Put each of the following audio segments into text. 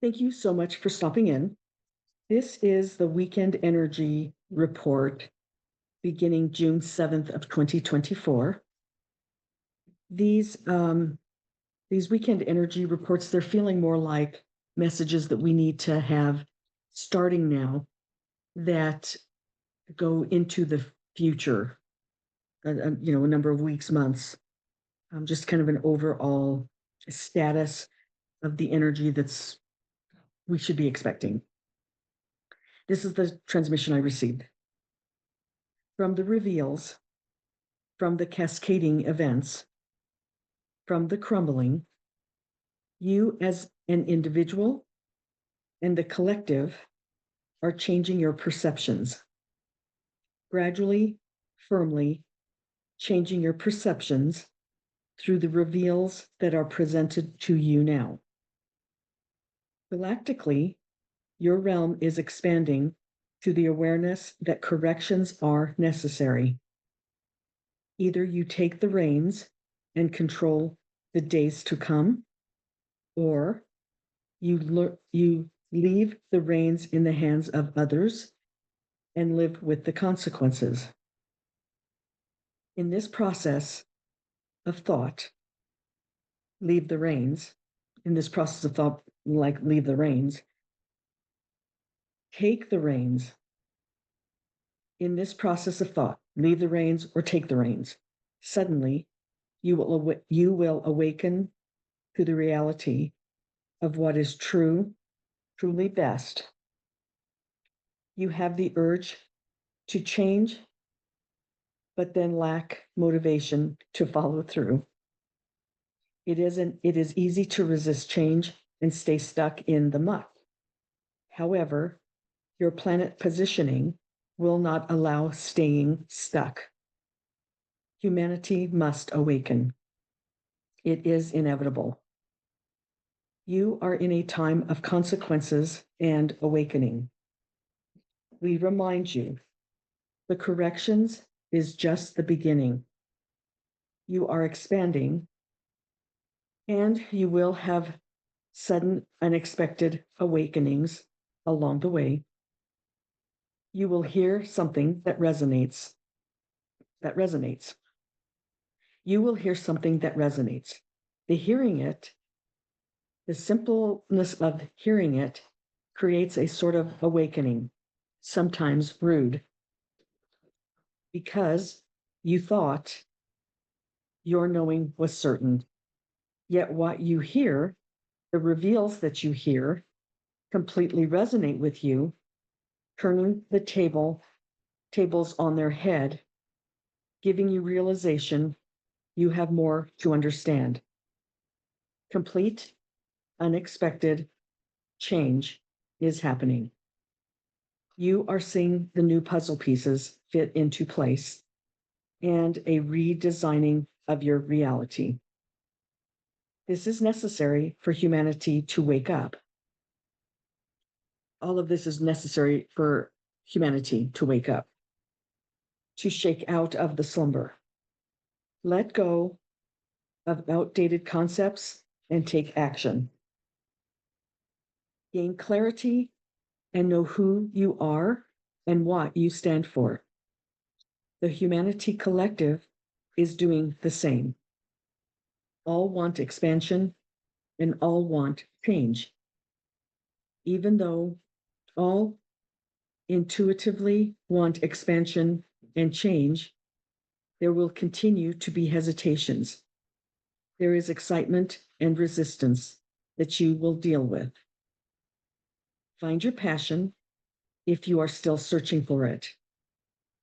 Thank you so much for stopping in. This is the weekend energy report beginning June 7th of 2024. These weekend energy reports, they're feeling more like messages that we need to have starting now that go into the future, a number of weeks, months, just kind of an overall status of the energy that's we should be expecting. This is the transmission I received. From the reveals, from the cascading events, from the crumbling, you as an individual and the collective are changing your perceptions. Gradually, firmly changing your perceptions through the reveals that are presented to you now. Galactically, your realm is expanding to the awareness that corrections are necessary. Either you take the reins and control the days to come, or you leave the reins in the hands of others and live with the consequences. In this process of thought, leave the reins. In this process of thought, like leave the reins, take the reins. In this process of thought, leave the reins or take the reins. Suddenly, you will awaken to the reality of what is true, truly best. You have the urge to change, but then lack motivation to follow through. It is easy to resist change and stay stuck in the muck. However, your planet positioning will not allow staying stuck. Humanity must awaken. It is inevitable. You are in a time of consequences and awakening. We remind you, the corrections is just the beginning. You are expanding, and you will have sudden, unexpected awakenings along the way. You will hear something that resonates. You will hear something that resonates. The simpleness of hearing it creates a sort of awakening, sometimes rude, because you thought your knowing was certain. Yet what you hear, the reveals that you hear, completely resonate with you, turning the tables on their head, giving you realization you have more to understand. Complete, unexpected change is happening. You are seeing the new puzzle pieces fit into place and a redesigning of your reality. This is necessary for humanity to wake up. All of this is necessary for humanity to wake up, to shake out of the slumber. Let go of outdated concepts and take action. Gain clarity and know who you are and what you stand for. The humanity collective is doing the same. All want expansion and all want change. Even though all intuitively want expansion and change, there will continue to be hesitations. There is excitement and resistance that you will deal with. Find your passion if you are still searching for it,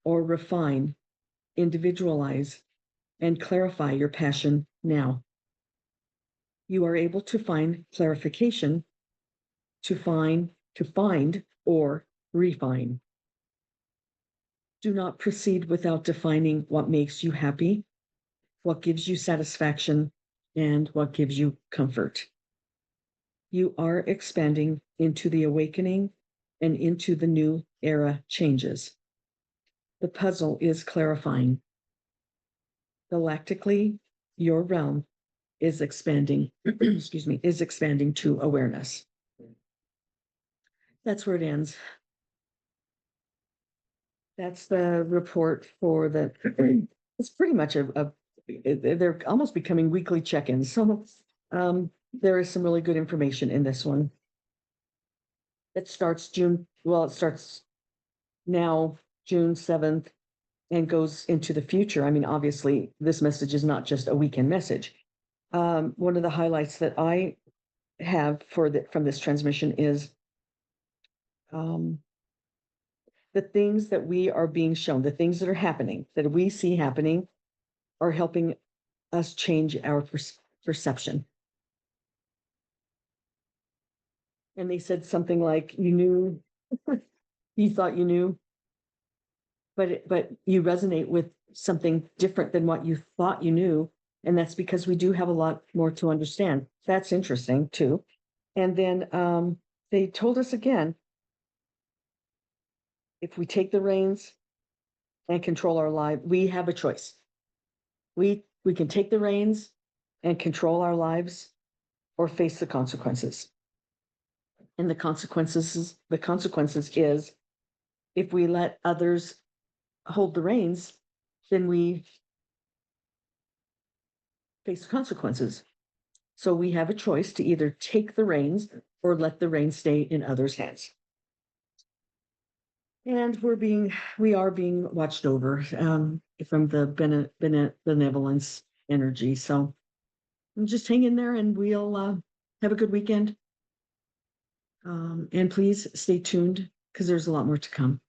or refine, individualize, and clarify your passion now. You are able to find clarification, to find or refine. Do not proceed without defining what makes you happy, what gives you satisfaction, and what gives you comfort. You are expanding into the awakening and into the new era changes. The puzzle is clarifying. Galactically, your realm is expanding, is expanding to awareness. That's where it ends. That's the report for the, it's pretty much they're almost becoming weekly check-ins. So there is some really good information in this one. It starts it starts now, June 7th, and goes into the future. I mean, obviously, this message is not just a weekend message. One of the highlights that I have from this transmission is the things that we are being shown, the things that are happening, that we see happening, are helping us change our perception. And they said something like, you knew, you thought you knew, but you resonate with something different than what you thought you knew. And that's because we do have a lot more to understand. That's interesting too. And then they told us again, if we take the reins and control our life, we have a choice. We can take the reins and control our lives, or face the consequences. And the consequences is, if we let others hold the reins, then we face the consequences. So we have a choice to either take the reins or let the reins stay in others' hands. And we are being watched over from the benevolence energy. So just hang in there, and we'll have a good weekend. And please stay tuned, because there's a lot more to come.